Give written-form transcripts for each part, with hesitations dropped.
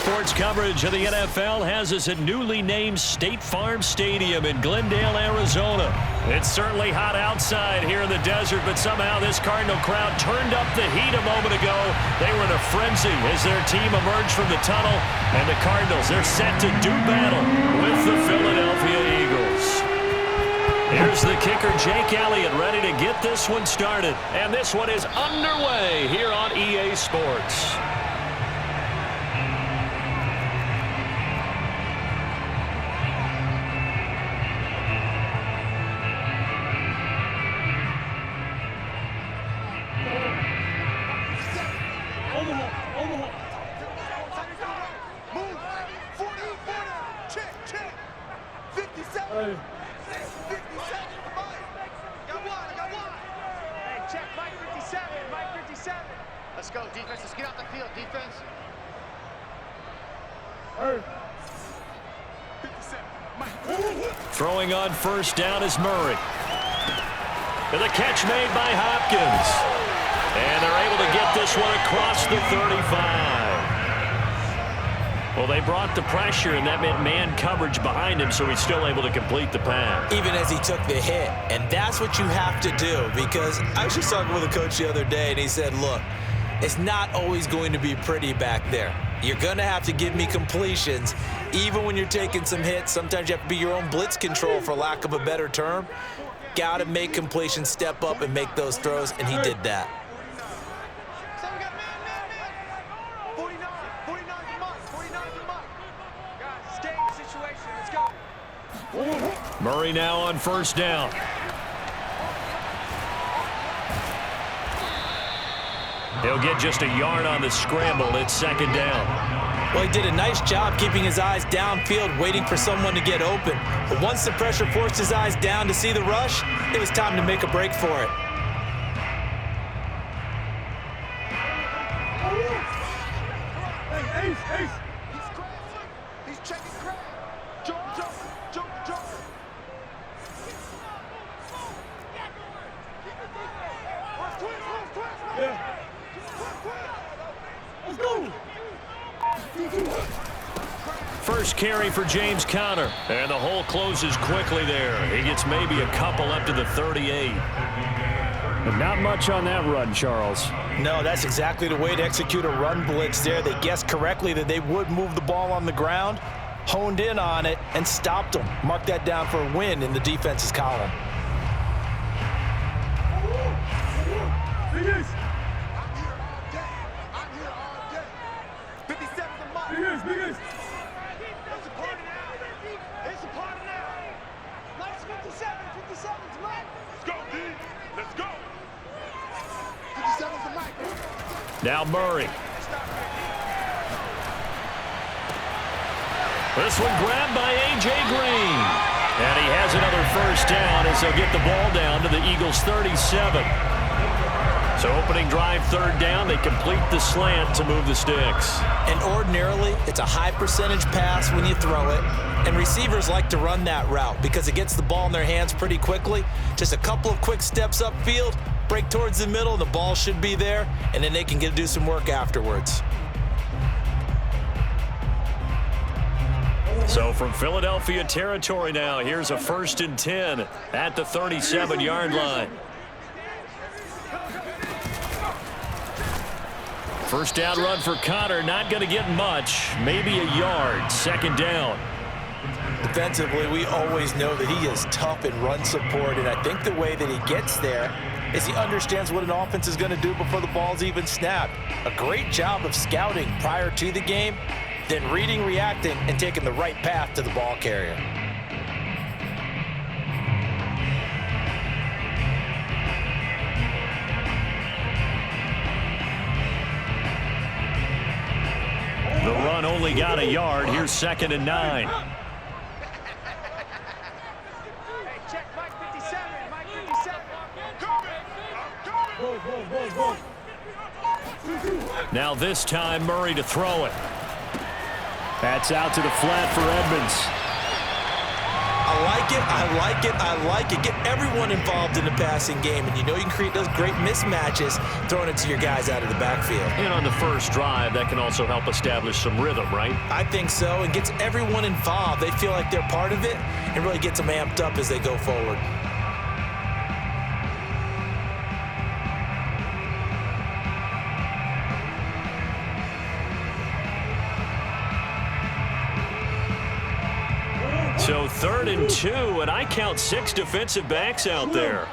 Sports coverage of the NFL has us at newly named State Farm Stadium in Glendale, Arizona. It's certainly hot outside here in the desert, but somehow this Cardinal crowd turned up the heat a moment ago. They were in a frenzy as their team emerged from the tunnel, and the Cardinals, they're set to do battle with the Philadelphia Eagles. Here's the kicker, Jake Elliott, ready to get this one started. And this one is underway here on EA Sports. Let's go, defense. Let's get off the field, defense. Throwing on first down is Murray. And the catch made by Hopkins. And they're able to get this one across the 35. Well, they brought the pressure, and that meant man coverage behind him, so he's still able to complete the pass. Even as he took the hit. And that's what you have to do, because I was just talking with a coach the other day, and he said, look, it's not always going to be pretty back there. You're going to have to give me completions. Even when you're taking some hits, sometimes you have to be your own blitz control, for lack of a better term. Got to make completions, step up, and make those throws, and he did that. Murray now on first down. He'll get just a yard on the scramble. It's second down. Well, he did a nice job keeping his eyes downfield, waiting for someone to get open. But once the pressure forced his eyes down to see the rush, it was time to make a break for it. He's checking crap. Jump. Let's go. First carry for James Conner. And the hole closes quickly there. He gets maybe a couple up to the 38. But not much on that run, Charles. No, that's exactly the way to execute a run blitz there. They guessed correctly that they would move the ball on the ground, honed in on it, and stopped them. Mark that down for a win in the defense's column. Now Murray. This one grabbed by A.J. Green. And he has another first down as they'll get the ball down to the Eagles' 37. So opening drive, third down, they complete the slant to move the sticks. And ordinarily, it's a high percentage pass when you throw it. And receivers like to run that route because it gets the ball in their hands pretty quickly. Just a couple of quick steps upfield, break towards the middle, and the ball should be there, and then they can do some work afterwards. So from Philadelphia territory now, here's a 1st and 10 at the 37-yard line. First down run for Conner, not going to get much, maybe a yard, second down. Defensively, we always know that he is tough in run support, and I think the way that he gets there is he understands what an offense is going to do before the ball's even snapped. A great job of scouting prior to the game, then reading, reacting, and taking the right path to the ball carrier. The run only got a yard. Here's 2nd and 9. Now this time Murray to throw it. That's out to the flat for Edmonds. A like it. I like it. I like it. Get everyone involved in the passing game, and you know you can create those great mismatches throwing it to your guys out of the backfield. And on the first drive, that can also help establish some rhythm, right? I think so. It gets everyone involved. They feel like they're part of it and really gets them amped up as they go forward. So 3rd and 2, and I count 6 defensive backs out there.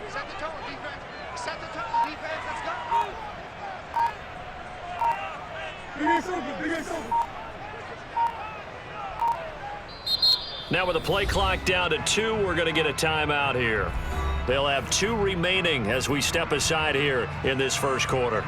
Set the tone, defense. Set the tone, defense. Let's go. Now with the play clock down to 2, we're going to get a timeout here. They'll have 2 remaining as we step aside here in this first quarter.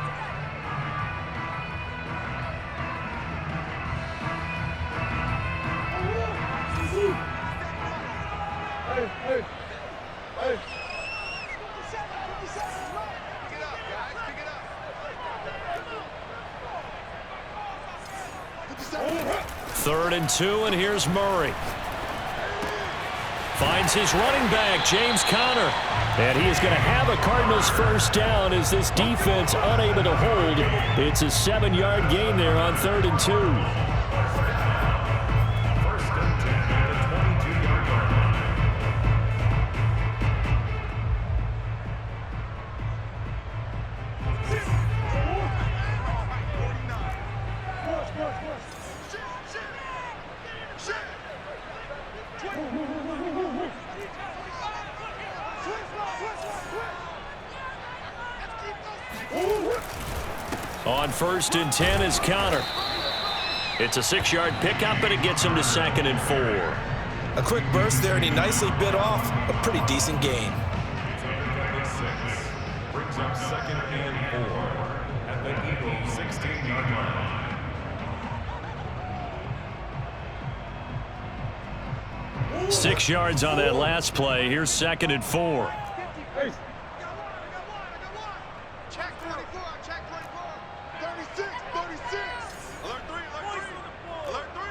Third and 2, and here's Murray. Finds his running back, James Conner. And he is going to have a Cardinals first down as this defense unable to hold. It's a 7-yard gain there on 3rd and 2. On 1st and 10 is Conner. It's a 6-yard pickup, and it gets him to 2nd and 4. A quick burst there, and he nicely bit off a pretty decent gain. Brings up 2nd and 4 at the Eagles' 16-yard line. 6 yards on that last play. Here's 2nd and 4. Check 24, check 24. 36, 36. Alert 3, alert 3.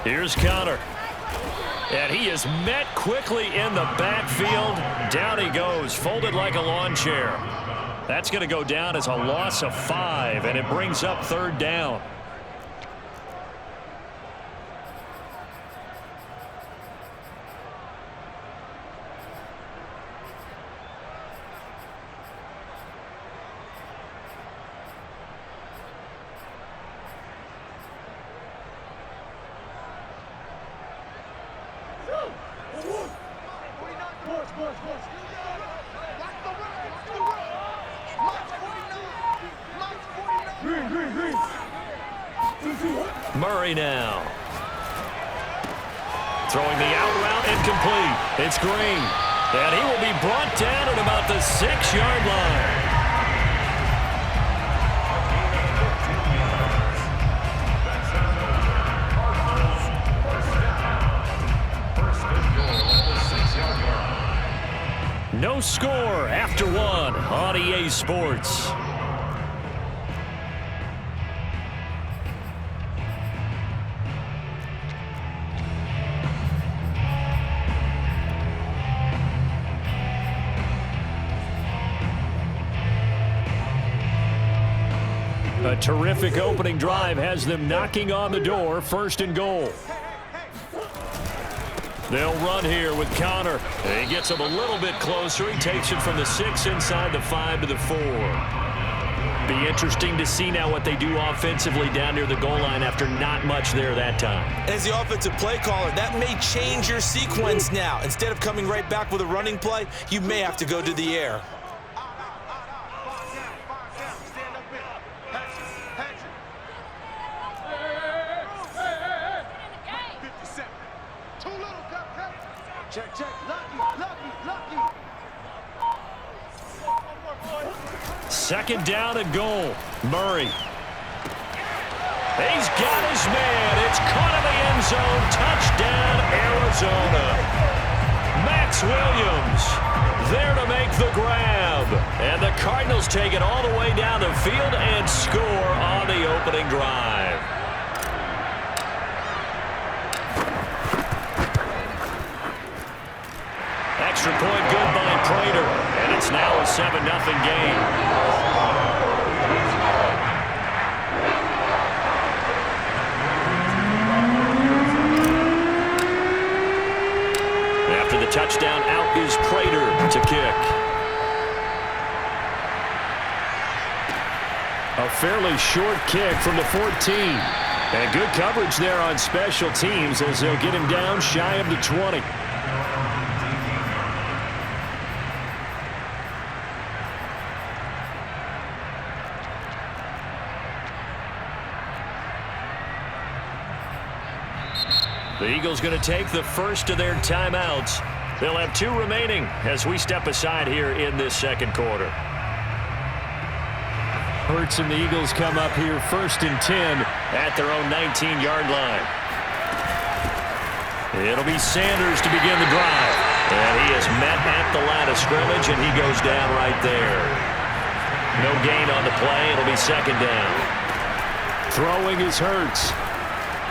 Here's Conner. And he is met quickly in the backfield. Down he goes, folded like a lawn chair. That's going to go down as a loss of 5, and it brings up 3rd down. Murray now. Throwing the out route incomplete. It's Green. And he will be brought down at about the 6-yard line. No score after 1 on EA Sports. A terrific opening drive has them knocking on the door. 1st and goal. They'll run here with Conner. He gets him a little bit closer. He takes it from the 6 inside the 5 to the 4. Be interesting to see now what they do offensively down near the goal line after not much there that time. As the offensive play caller, that may change your sequence now. Instead of coming right back with a running play, you may have to go to the air. Check, check. Lucky. 2nd down and goal. Murray. He's got his man. It's caught in the end zone. Touchdown, Arizona. Max Williams there to make the grab. And the Cardinals take it all the way down the field and score the opening drive. Extra point good by Prater, and it's now a 7-0 game. After the touchdown, out is Prater to kick. A fairly short kick from the 14. And good coverage there on special teams as they'll get him down shy of the 20. The Eagles going to take the first of their timeouts. They'll have 2 remaining as we step aside here in this second quarter. Hurts and the Eagles come up here 1st and 10 at their own 19-yard line. It'll be Sanders to begin the drive. And he is met at the line of scrimmage, and he goes down right there. No gain on the play. It'll be 2nd down. Throwing is Hurts.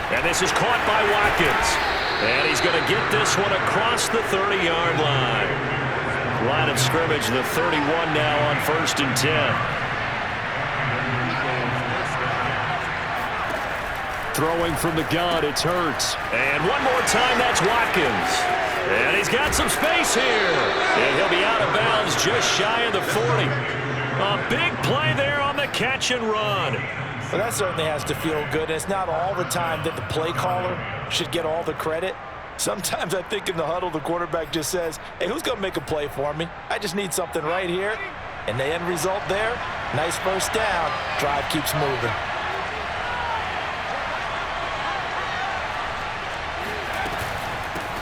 And this is caught by Watkins. And he's going to get this one across the 30-yard line. Line of scrimmage, the 31 now on 1st and 10. Throwing from the gun, it's Hurts. And one more time, that's Watkins. And he's got some space here. And he'll be out of bounds just shy of the 40. A big play there on the catch and run. Well, that certainly has to feel good. It's not all the time that the play caller should get all the credit. Sometimes I think in the huddle, the quarterback just says, hey, who's going to make a play for me? I just need something right here. And the end result there, nice first down. Drive keeps moving.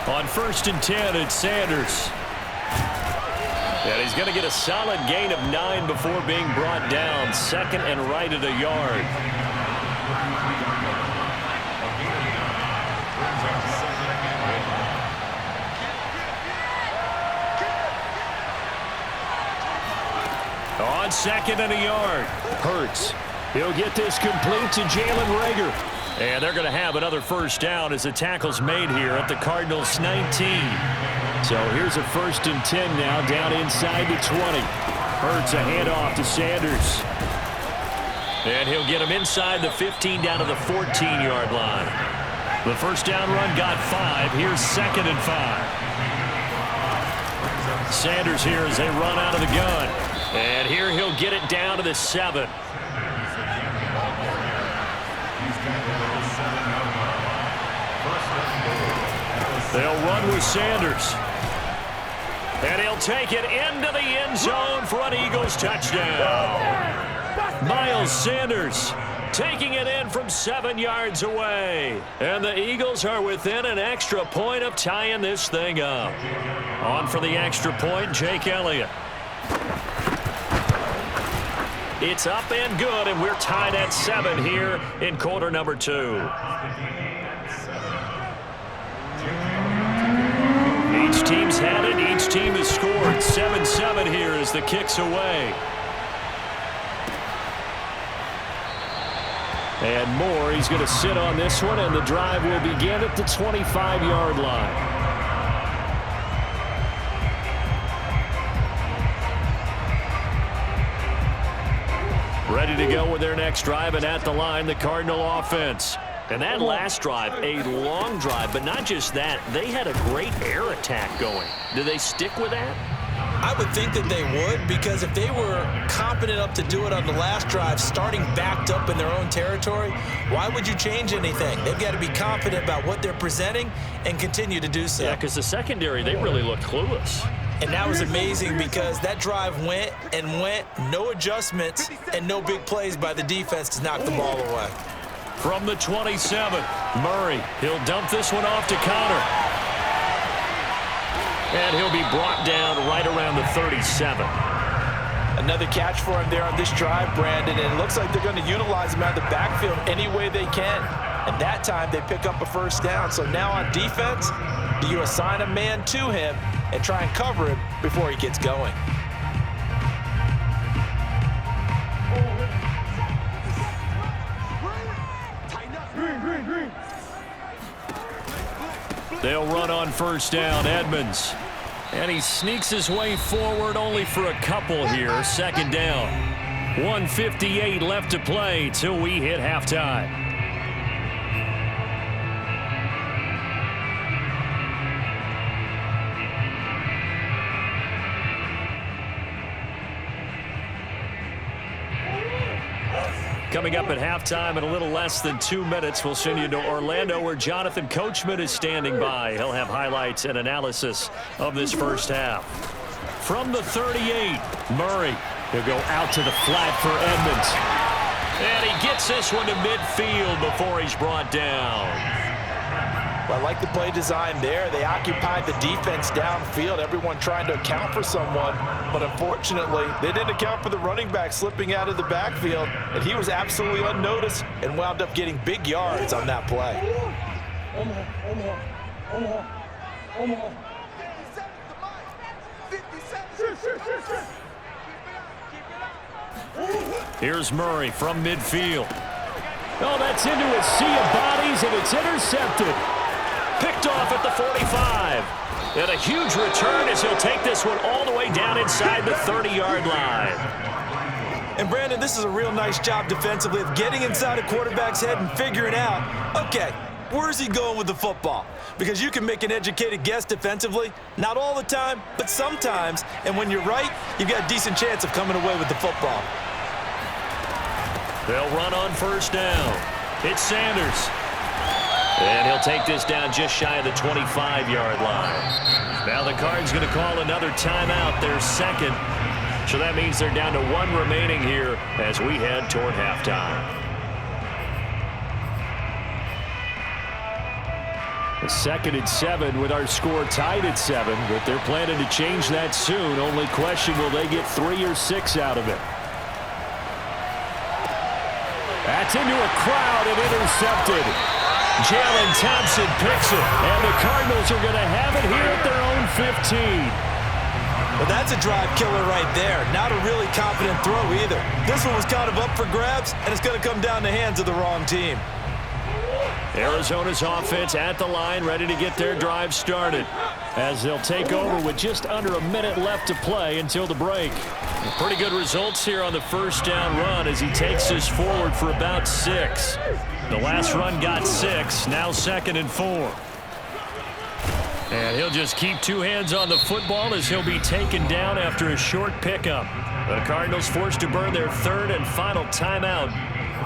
On 1st and 10, it's Sanders. And he's going to get a solid gain of 9 before being brought down. 2nd and right at a yard. On 2nd and a yard. Hurts. He'll get this complete to Jalen Reagor. And they're going to have another first down as the tackle's made here at the Cardinals' 19. So here's a 1st and 10 now, down inside the 20. Hurts a handoff to Sanders. And he'll get him inside the 15 down to the 14-yard line. The first down run got 5. Here's 2nd and 5. Sanders here as they run out of the gun. And here he'll get it down to the 7. They'll run with Sanders. And he'll take it into the end zone for an Eagles touchdown. Miles Sanders taking it in from 7 yards away. And the Eagles are within an extra point of tying this thing up. On for the extra point, Jake Elliott. It's up and good, and we're tied at 7 here in quarter number 2. Each team's had it. Each team has scored. 7-7 here as the kick's away. And Moore, he's going to sit on this one, and the drive will begin at the 25-yard line. Ready to go with their next drive, and at the line, the Cardinal offense. And that last drive, a long drive, but not just that. They had a great air attack going. Do they stick with that? I would think that they would, because if they were competent enough to do it on the last drive, starting backed up in their own territory, why would you change anything? They've got to be confident about what they're presenting and continue to do so. Yeah, because the secondary, they really looked clueless. And that was amazing because that drive went and went, no adjustments, and no big plays by the defense to knock the ball away. From the 27, Murray. He'll dump this one off to Connor. And he'll be brought down right around the 37. Another catch for him there on this drive, Brandon, and it looks like they're going to utilize him out of the backfield any way they can. And that time they pick up a first down. So now on defense, do you assign a man to him and try and cover him before he gets going? They'll run on first down. Edmonds. And he sneaks his way forward only for a couple here. Second down. 1:58 left to play till we hit halftime. Coming up at halftime in a little less than 2 minutes, we'll send you to Orlando where Jonathan Coachman is standing by. He'll have highlights and analysis of this first half. From the 38, Murray. He'll go out to the flat for Edmonds. And he gets this one to midfield before he's brought down. Well, I like the play design there. They occupied the defense downfield, everyone trying to account for someone. But unfortunately, they didn't account for the running back slipping out of the backfield. And he was absolutely unnoticed and wound up getting big yards on that play. Here's Murray from midfield. Oh, that's into a sea of bodies, and it's intercepted. Picked off at the 45. And a huge return as he'll take this one all the way down inside the 30-yard line. And, Brandon, this is a real nice job defensively of getting inside a quarterback's head and figuring out, okay, where's he going with the football? Because you can make an educated guess defensively, not all the time, but sometimes. And when you're right, you've got a decent chance of coming away with the football. They'll run on first down. It's Sanders. And he'll take this down just shy of the 25-yard line. Now the Cards going to call another timeout, their second. So that means they're down to one remaining here as we head toward halftime. A 2nd and 7 with our score tied at 7, but they're planning to change that soon. Only question, will they get 3 or 6 out of it? That's into a crowd and intercepted. Jalen Thompson picks it, and the Cardinals are going to have it here at their own 15. Well, that's a drive killer right there. Not a really confident throw either. This one was kind of up for grabs, and it's going to come down the hands of the wrong team. Arizona's offense at the line, ready to get their drive started as they'll take over with just under a minute left to play until the break. Pretty good results here on the first down run as he takes this forward for about 6. The last run got 6, now 2nd and 4. And he'll just keep 2 hands on the football as he'll be taken down after a short pickup. The Cardinals forced to burn their 3rd and final timeout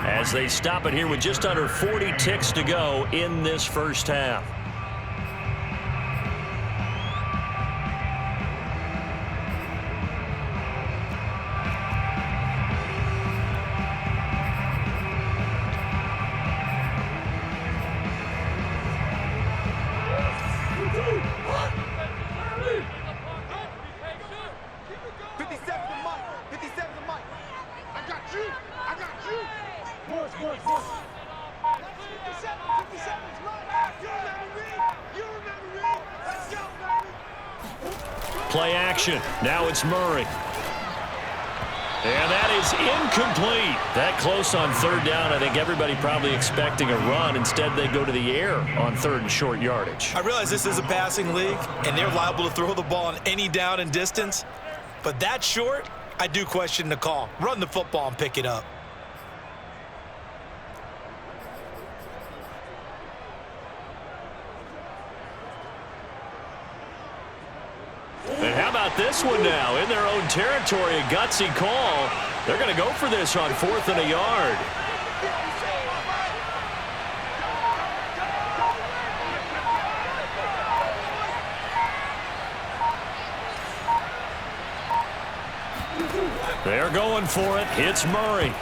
as they stop it here with just under 40 ticks to go in this first half. Play action. Now it's Murray. And that is incomplete. That close on 3rd down. I think everybody probably expecting a run. Instead, they go to the air on 3rd and short yardage. I realize this is a passing league, and they're liable to throw the ball on any down and distance. But that short, I do question the call. Run the football and pick it up. And how about this one now? In their own territory, a gutsy call. They're going to go for this on 4th and a yard. They're going for it. It's Murray.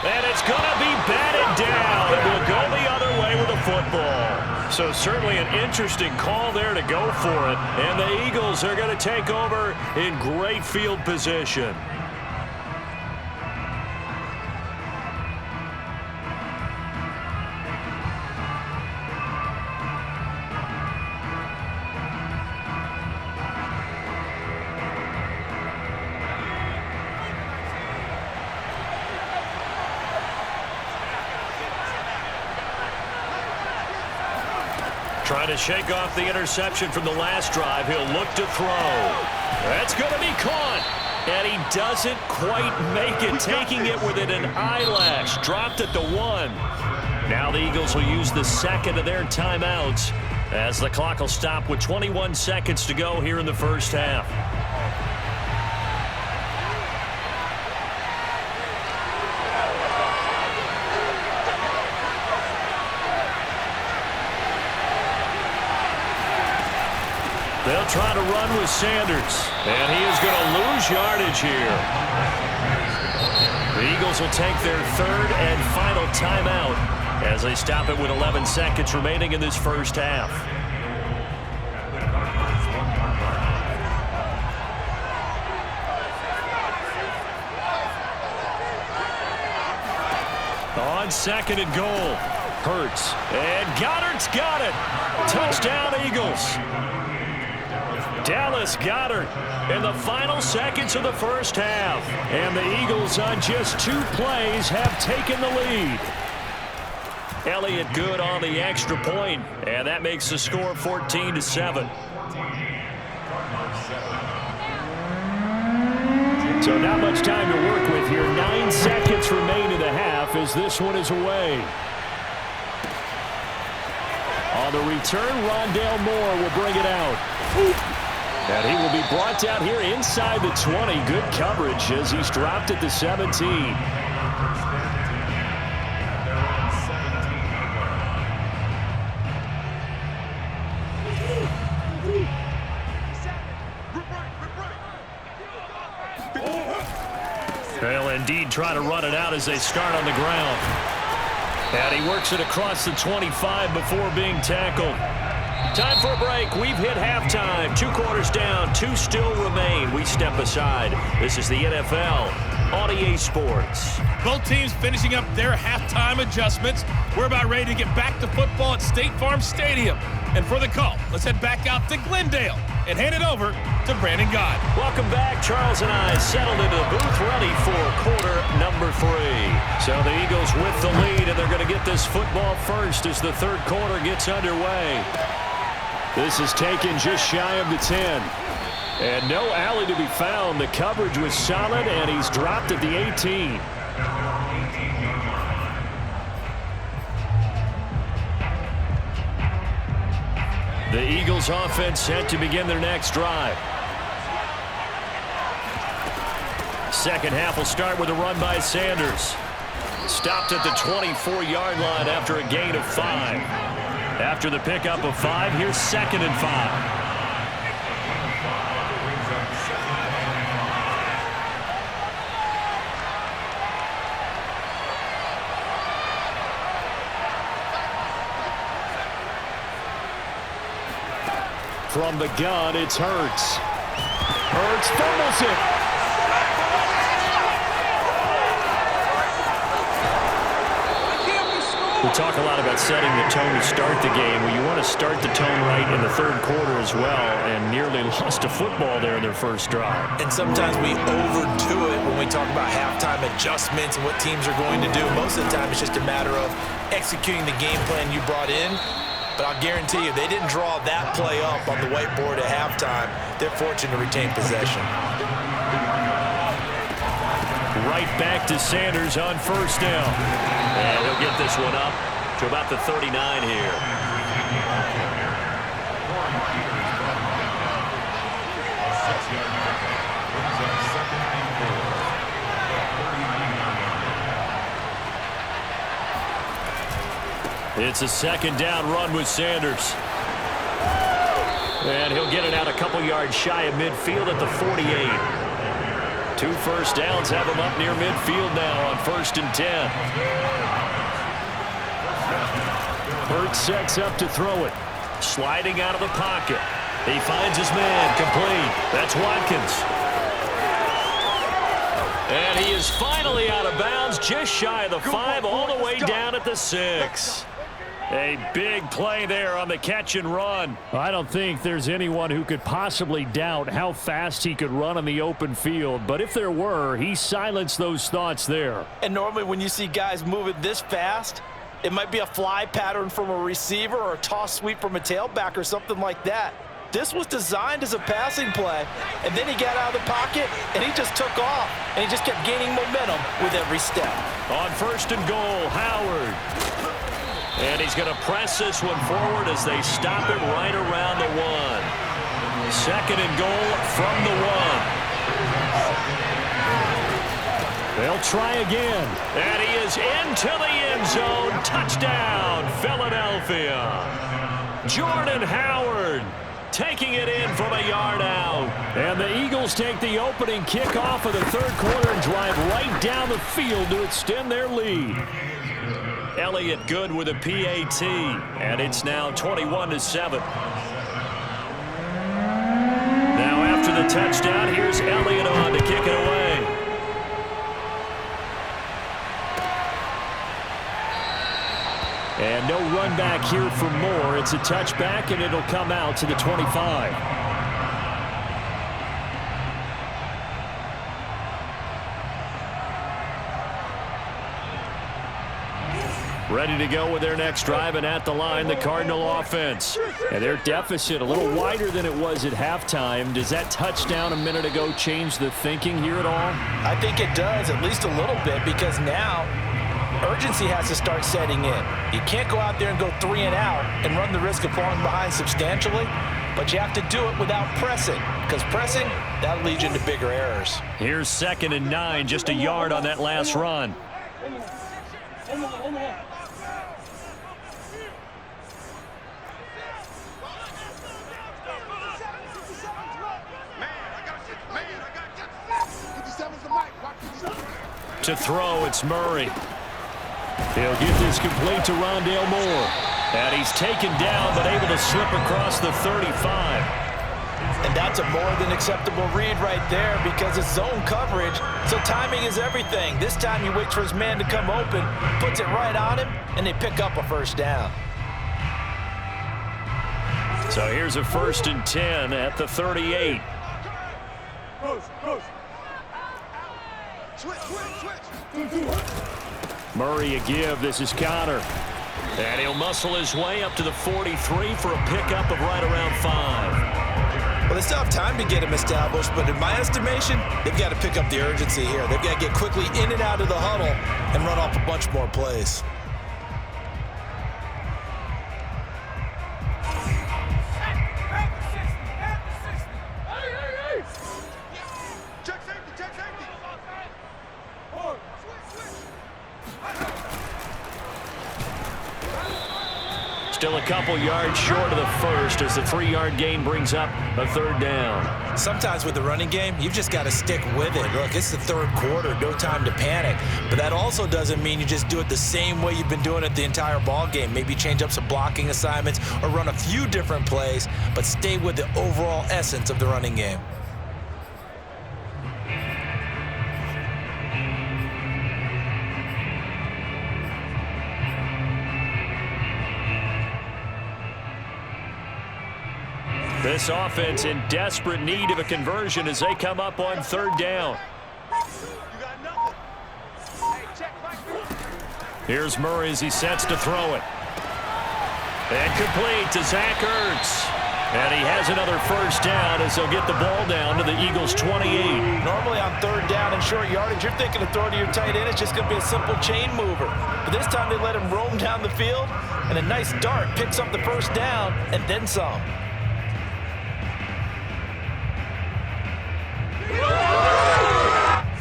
And it's going to be batted down. It will go the other way with the football. So certainly an interesting call there to go for it. And the Eagles are going to take over in great field position. Trying to shake off the interception from the last drive. He'll look to throw. That's going to be caught. And he doesn't quite make it, taking it within an eyelash. Dropped at the 1. Now the Eagles will use the second of their timeouts as the clock will stop with 21 seconds to go here in the first half. They'll try to run with Sanders, and he is going to lose yardage here. The Eagles will take their third and final timeout as they stop it with 11 seconds remaining in this first half. On second and goal, Hurts, and Goddard's got it. Touchdown, Eagles. Dallas Goedert in the final seconds of the first half. And the Eagles on just 2 plays have taken the lead. Elliott good on the extra point, and that makes the score 14-7. So not much time to work with here. 9 seconds remain in the half as this one is away. On the return, Rondale Moore will bring it out. And he will be brought down here inside the 20. Good coverage as he's dropped at the 17. They'll indeed try to run it out as they start on the ground. And he works it across the 25 before being tackled. Time for a break. We've hit halftime. 2 quarters down. 2 still remain. We step aside. This is the NFL on EA Sports. Both teams finishing up their halftime adjustments. We're about ready to get back to football at State Farm Stadium. And for the call, let's head back out to Glendale and hand it over to Brandon Gott. Welcome back. Charles and I settled into the booth ready for quarter number 3. So the Eagles with the lead, and they're going to get this football first as the third quarter gets underway. This is taken just shy of the 10. And no alley to be found. The coverage was solid, and he's dropped at the 18. The Eagles offense set to begin their next drive. Second half will start with a run by Sanders. Stopped at the 24-yard line after a gain of 5. After the pickup of 5, here's 2nd and 5. From the gun, it's Hurts. Hurts fumbles it. We talk a lot about setting the tone to start the game. Well, you want to start the tone right in the third quarter as well, and nearly lost a football there in their first drive. And sometimes we overdo it when we talk about halftime adjustments and what teams are going to do. Most of the time, it's just a matter of executing the game plan you brought in. But I'll guarantee you, they didn't draw that play up on the whiteboard at halftime. They're fortunate to retain possession. Right back to Sanders on first down. And he'll get this one up to about the 39 here. It's a second down run with Sanders. And he'll get it out a couple yards shy of midfield at the 48. 2 first downs have him up near midfield now on 1st and 10. Hurts sets up to throw it. Sliding out of the pocket. He finds his man complete. That's Watkins. And he is finally out of bounds, just shy of the 5, all the way down at the 6. A big play there on the catch and run. I don't think there's anyone who could possibly doubt how fast he could run on the open field. But if there were, he silenced those thoughts there. And normally when you see guys moving this fast, It might be a fly pattern from a receiver or a toss sweep from a tailback or something like that. This was designed as a passing play, and then he got out of the pocket, and he just took off, and he just kept gaining momentum with every step. On 1st and goal, Howard. And he's going to press this one forward as they stop it right around the 1. 2nd and goal from the 1. They'll try again. And he is into the end zone. Touchdown, Philadelphia. Jordan Howard taking it in from a yard out. And the Eagles take the opening kickoff of the 3rd quarter and drive right down the field to extend their lead. Elliott good with a PAT, and it's now 21-7. Now after the touchdown, here's Elliott on to kick it away. And no run back here for Moore. It's a touchback, and it'll come out to the 25. Ready to go with their next drive, and at the line, the Cardinal offense. And their deficit a little wider than it was at halftime. Does that touchdown a minute ago change the thinking here at all? I think it does, at least a little bit, because now urgency has to start setting in. You can't go out there and go 3 and out and run the risk of falling behind substantially, but you have to do it without pressing, because pressing, that'll lead you into bigger errors. Here's 2nd and 9, just a yard on that last run. To throw, it's Murray. He'll get this complete to Rondale Moore. And he's taken down, but able to slip across the 35. And that's a more than acceptable read right there, because it's zone coverage, so timing is everything. This time he waits for his man to come open, puts it right on him, and they pick up a 1st down. So here's a 1st and 10 at the 38. Murray a give. This is Connor. And he'll muscle his way up to the 43 for a pickup of right around 5. Well, they still have time to get him established, but in my estimation, they've got to pick up the urgency here. They've got to get quickly in and out of the huddle and run off a bunch more plays. Still a couple yards short of the 1st as the 3-yard gain brings up a 3rd down. Sometimes with the running game, you've just got to stick with it. Look, it's the 3rd quarter, no time to panic. But that also doesn't mean you just do it the same way you've been doing it the entire ball game. Maybe change up some blocking assignments or run a few different plays, but stay with the overall essence of the running game. This offense in desperate need of a conversion as they come up on 3rd down. Here's Murray as he sets to throw it. And complete to Zach Ertz. And he has another 1st down as they'll get the ball down to the Eagles' 28. Normally on 3rd down and short yardage, you're thinking of throwing to your tight end. It's just going to be a simple chain mover. But this time they let him roam down the field, and a nice dart picks up the 1st down and then some.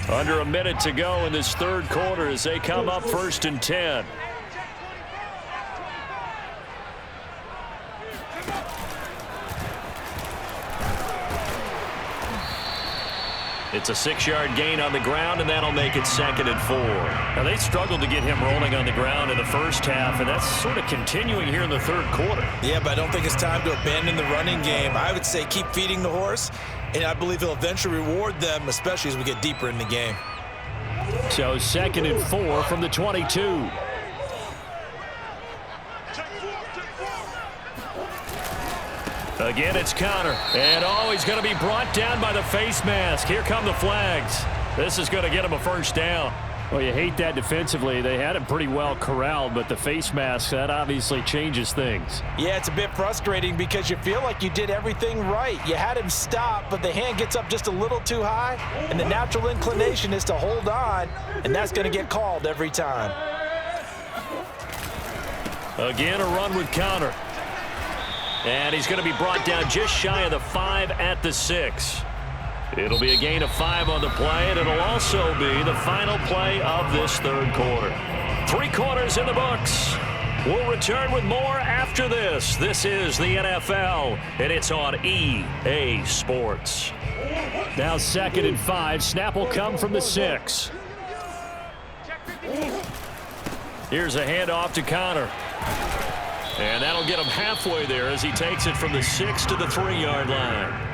Under a minute to go in this 3rd quarter as they come up 1st and 10. It's a 6-yard gain on the ground, and that'll make it 2nd and 4. Now, they struggled to get him rolling on the ground in the 1st half, and that's sort of continuing here in the 3rd quarter. Yeah, but I don't think it's time to abandon the running game. I would say keep feeding the horse, and I believe he'll eventually reward them, especially as we get deeper in the game. So 2nd and 4 from the 22. Again, it's Connor. And he's going to be brought down by the face mask. Here come the flags. This is going to get him a 1st down. Well, you hate that defensively. They had him pretty well corralled, but the face mask, that obviously changes things. Yeah, it's a bit frustrating because you feel like you did everything right. You had him stop, but the hand gets up just a little too high, and the natural inclination is to hold on, and that's going to get called every time. Again, a run with Connor. And he's going to be brought down just shy of the 5 at the 6. It'll be a gain of 5 on the play, and it'll also be the final play of this third quarter. 3 quarters in the books. We'll return with more after this. This is the NFL, and it's on EA Sports. Now 2nd and 5. Snap will come from the 6. Here's a handoff to Connor. And that'll get him halfway there as he takes it from the 6 to the 3-yard line.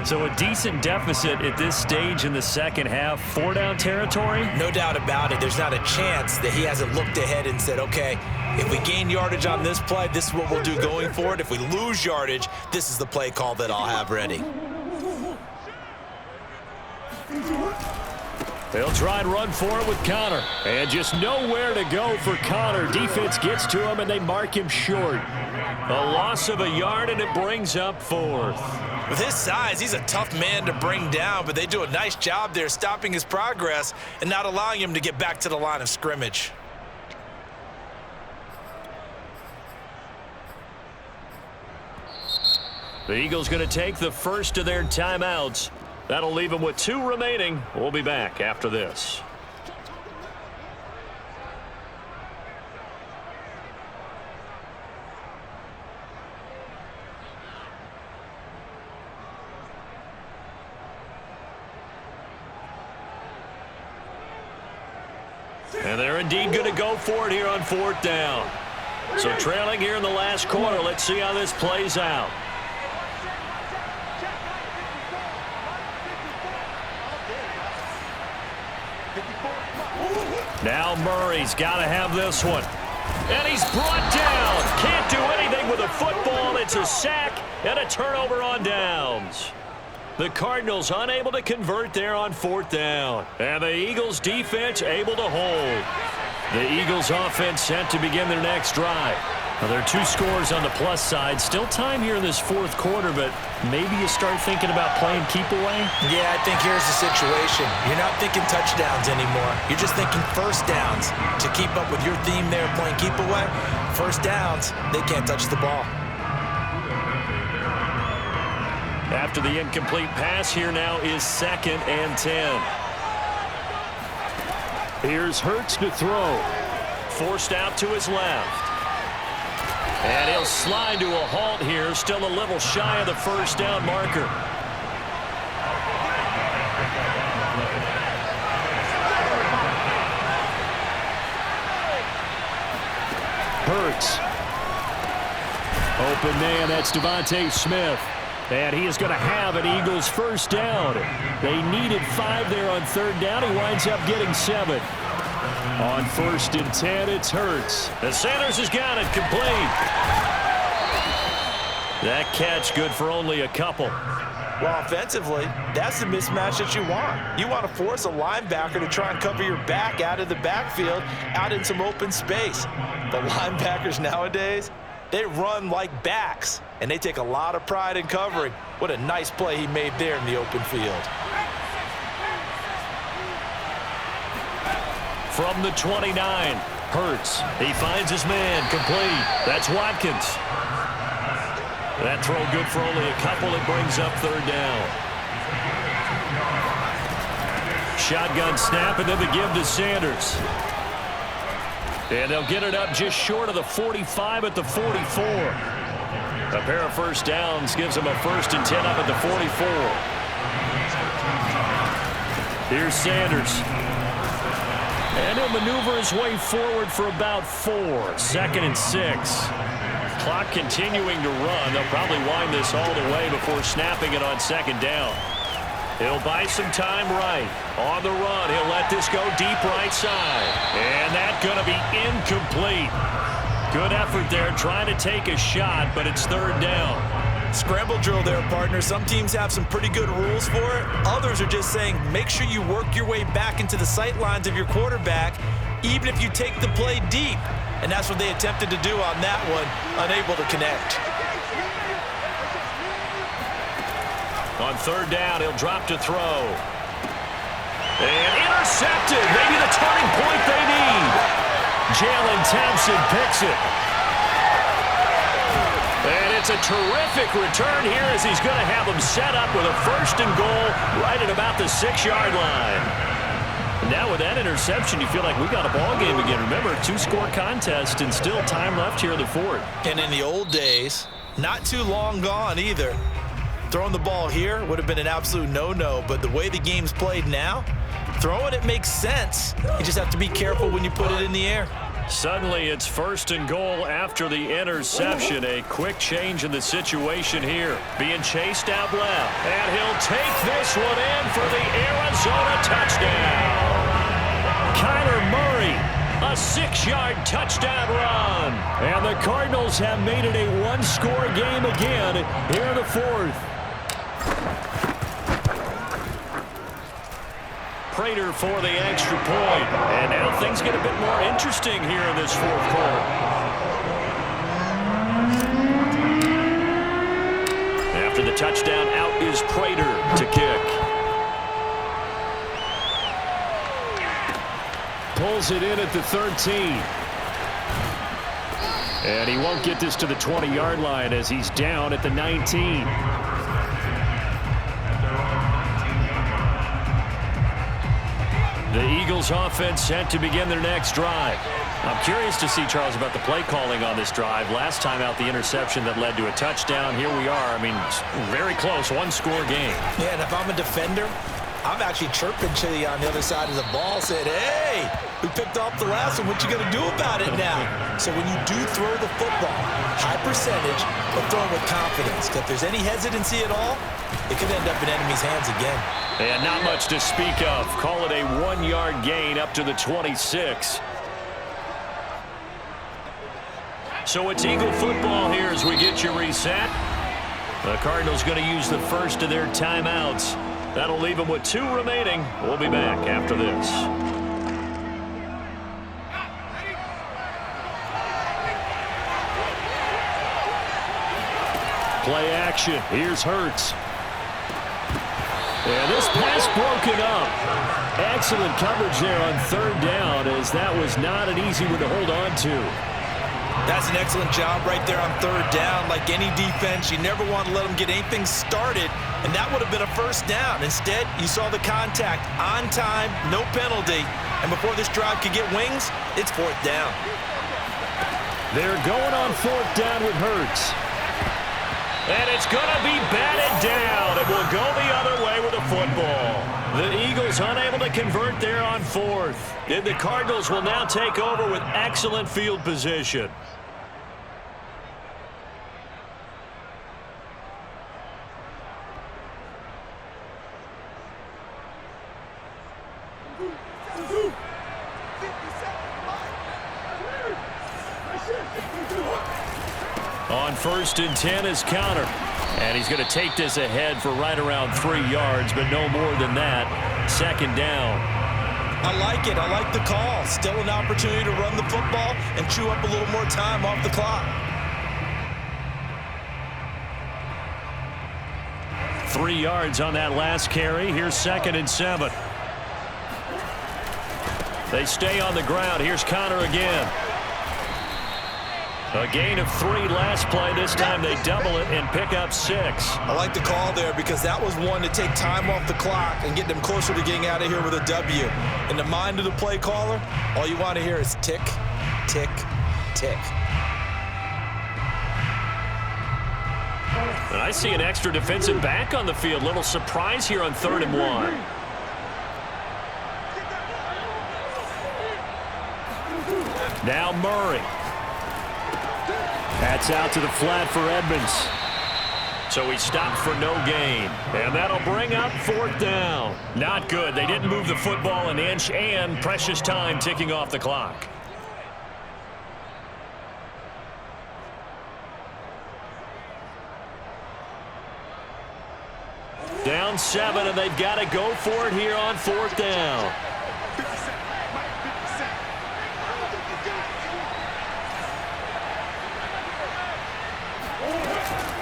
So a decent deficit at this stage in the second half. 4-down territory? No doubt about it. There's not a chance that he hasn't looked ahead and said, okay, if we gain yardage on this play, this is what we'll do going forward. If we lose yardage, this is the play call that I'll have ready. They'll try and run for it with Connor. And just nowhere to go for Connor. Defense gets to him, and they mark him short. A loss of a yard, and it brings up 4th. With his size, he's a tough man to bring down, but they do a nice job there stopping his progress and not allowing him to get back to the line of scrimmage. The Eagles going to take the first of their timeouts. That'll leave them with 2 remaining. We'll be back after this. And they're indeed going to go for it here on 4th down. So trailing here in the last quarter. Let's see how this plays out. Now Murray's got to have this one. And he's brought down. Can't do anything with a football. It's a sack and a turnover on downs. The Cardinals unable to convert there on 4th down. And the Eagles defense able to hold. The Eagles offense set to begin their next drive. Now, there are 2 scores on the plus side. Still time here in this 4th quarter, but maybe you start thinking about playing keep away? Yeah, I think here's the situation. You're not thinking touchdowns anymore. You're just thinking first downs. To keep up with your theme there, playing keep away, first downs, they can't touch the ball. After the incomplete pass, here now is 2nd and 10. Here's Hurts to throw. Forced out to his left. And he'll slide to a halt here, still a little shy of the first down marker. Hurts. Open man, that's Devontae Smith. And he is going to have an Eagles first down. They needed 5 there on 3rd down. He winds up getting 7. On 1st and 10, it's Hurts. And Sanders has got it complete. That catch good for only a couple. Well, offensively, that's the mismatch that you want. You want to force a linebacker to try and cover your back out of the backfield, out in some open space. The linebackers nowadays, they run like backs, and they take a lot of pride in covering. What a nice play he made there in the open field. From the 29, Hurts. He finds his man, complete. That's Watkins. That throw good for only a couple. It brings up 3rd down. Shotgun snap, and then the give to Sanders. And they'll get it up just short of the 45 at the 44. A pair of first downs gives them a 1st and 10 up at the 44. Here's Sanders. And he'll maneuver his way forward for about 4. 2nd and 6. Clock continuing to run. They'll probably wind this all the way before snapping it on 2nd down. He'll buy some time right. On the run, he'll let this go deep right side. And that's going to be incomplete. Good effort there trying to take a shot, but it's 3rd down. Scramble drill there, partner. Some teams have some pretty good rules for it. Others are just saying make sure you work your way back into the sight lines of your quarterback, even if you take the play deep. And that's what they attempted to do on that one, unable to connect. On third down, he'll drop to throw. And intercepted. Maybe the turning point they need. Jalen Thompson picks it. And it's a terrific return here as he's going to have them set up with a 1st and goal right at about the 6-yard line. Now with that interception, you feel like we got a ball game again. Remember, 2-score contest and still time left here in the 4th. And in the old days, not too long gone either, throwing the ball here would have been an absolute no-no. But the way the game's played now, throwing it makes sense. You just have to be careful when you put it in the air. Suddenly, it's 1st and goal after the interception. A quick change in the situation here. Being chased out left. And he'll take this one in for the Arizona touchdown. Kyler Murray, a 6-yard touchdown run. And the Cardinals have made it a 1-score game again here in the 4th. Prater for the extra point. And now things get a bit more interesting here in this 4th quarter. After the touchdown, out is Prater to kick. Pulls it in at the 13. And he won't get this to the 20-yard line as he's down at the 19. The Eagles offense set to begin their next drive. I'm curious to see, Charles, about the play calling on this drive. Last time out, the interception that led to a touchdown. Here we are. I mean, very close, 1-score game. Yeah, and if I'm a defender, I'm actually chirping Chili on the other side of the ball, saying, hey, we picked off the last one. What you going to do about it now? So when you do throw the football, high percentage, but throw it with confidence. Because if there's any hesitancy at all, it could end up in enemy's hands again. And not much to speak of. Call it a 1-yard gain up to the 26. So it's Eagle football here as we get you reset. The Cardinals going to use the first of their timeouts. That'll leave them with 2 remaining. We'll be back after this. Play action. Here's Hurts. And this pass broken up. Excellent coverage there on 3rd down, as that was not an easy one to hold on to. That's an excellent job right there on 3rd down. Like any defense, you never want to let them get anything started, and that would have been a 1st down. Instead, you saw the contact on time, no penalty, and before this drive could get wings, it's 4th down. They're going on 4th down with Hurts. And it's going to be batted down. It will go the other way with the football. The Eagles unable to convert there on 4th. And the Cardinals will now take over with excellent field position. On 1st and 10 is Counter. And he's going to take this ahead for right around 3 yards, but no more than that. 2nd down. I like it. I like the call. Still an opportunity to run the football and chew up a little more time off the clock. 3 yards on that last carry. Here's 2nd and 7. They stay on the ground. Here's Counter again. A gain of 3 last play. This time they double it and pick up 6. I like the call there because that was one to take time off the clock and get them closer to getting out of here with a W. In the mind of the play caller, all you want to hear is tick, tick, tick. And I see an extra defensive back on the field. Little surprise here on 3rd and 1. Now Murray. That's out to the flat for Edmonds. So he stopped for no gain. And that'll bring up 4th down. Not good. They didn't move the football an inch, and precious time ticking off the clock. Down 7, and they've got to go for it here on 4th down.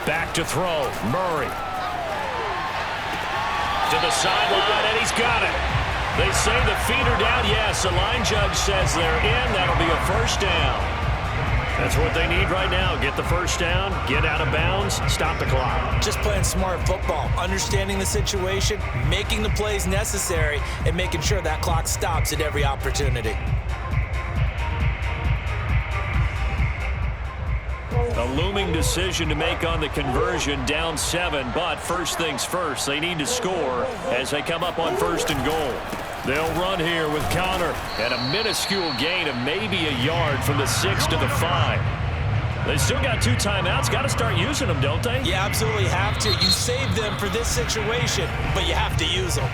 Back to throw. Murray. To the sideline, and he's got it. They say the feet are down. Yes, the line judge says they're in. That'll be a first down. That's what they need right now. Get the first down, get out of bounds, stop the clock. Just playing smart football, understanding the situation, making the plays necessary, and making sure that clock stops at every opportunity. A looming decision to make on the conversion, down 7, but first things first, they need to score as they come up on 1st and goal. They'll run here with Connor and a minuscule gain of maybe a yard from the 6 to the 5. They still got 2 timeouts. Got to start using them, don't they? You absolutely have to. You save them for this situation, but you have to use them.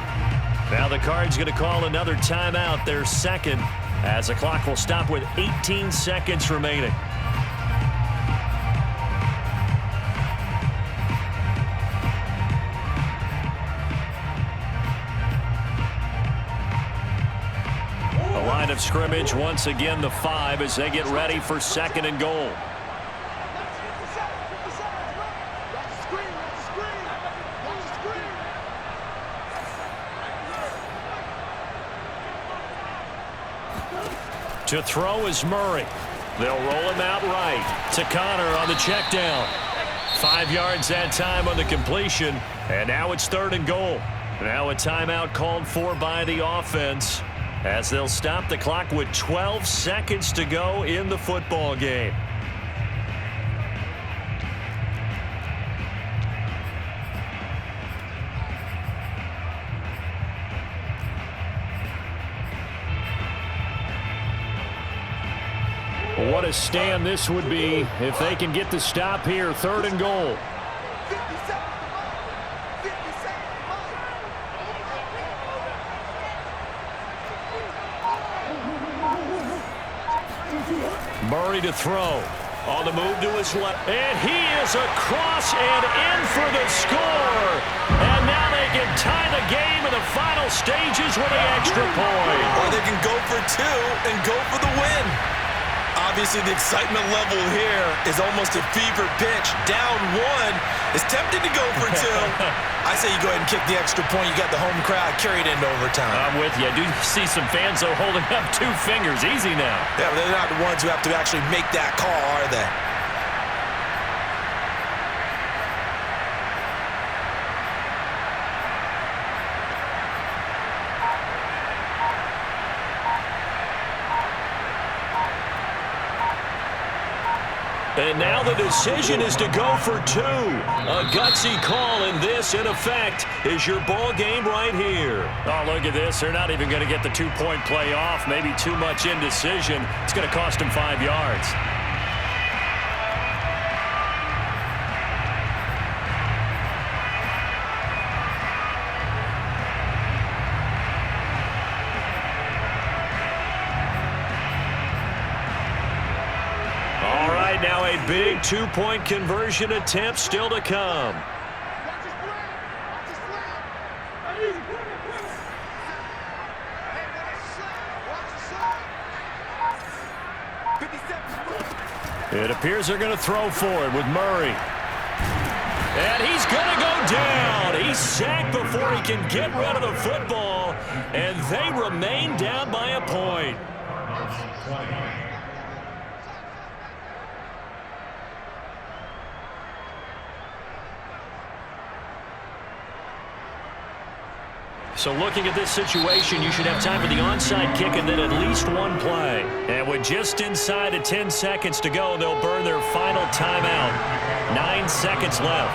Now the Cards going to call another timeout, their second, as the clock will stop with 18 seconds remaining. Line of scrimmage once again the 5 as they get ready for 2nd and goal. To throw is Murray. They'll roll him out right to Connor on the check down. 5 yards that time on the completion, and now it's 3rd and goal. Now a timeout called for by the offense, as they'll stop the clock with 12 seconds to go in the football game. What a stand this would be if they can get the stop here, 3rd and goal. Murray to throw. On the move to his left. And he is across and in for the score. And now they can tie the game in the final stages with the extra point. Or they can go for 2 and go for the win. Obviously, the excitement level here is almost a fever pitch. Down 1 is tempted to go for 2. I say you go ahead and kick the extra point. You got the home crowd carried into overtime. I'm with you. I do see some fans, though, holding up 2 fingers. Easy now. Yeah, but they're not the ones who have to actually make that call, are they? And now the decision is to go for 2. A gutsy call, and this, in effect, is your ball game right here. Oh, look at this. They're not even going to get the 2-point play off. Maybe too much indecision. It's going to cost them 5 yards. Now a big 2-point conversion attempt still to come. It appears they're going to throw for it with Murray. And he's going to go down. He's sacked before he can get rid of the football. And they remain down by a point. So looking at this situation, you should have time for the onside kick and then at least 1 play. And with just inside of 10 seconds to go, they'll burn their final timeout. 9 seconds left.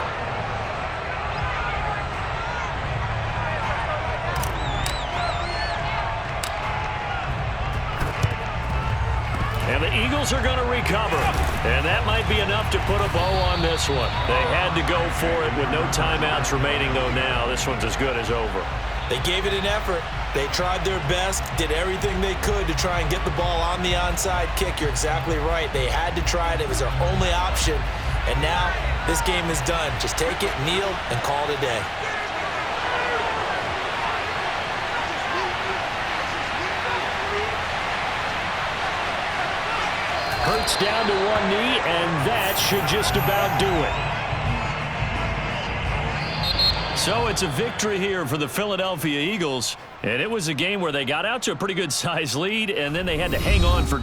And the Eagles are going to recover. And that might be enough to put a bow on this one. They had to go for it with no timeouts remaining, though now this one's as good as over. They gave it an effort. They tried their best, did everything they could to try and get the ball on the onside kick. You're exactly right. They had to try it. It was their only option. And now this game is done. Just take it, kneel, and call it a day. works down to one knee, and that should just about do it. So it's a victory here for the Philadelphia Eagles, and it was a game where they got out to a pretty good size lead, and then they had to hang on for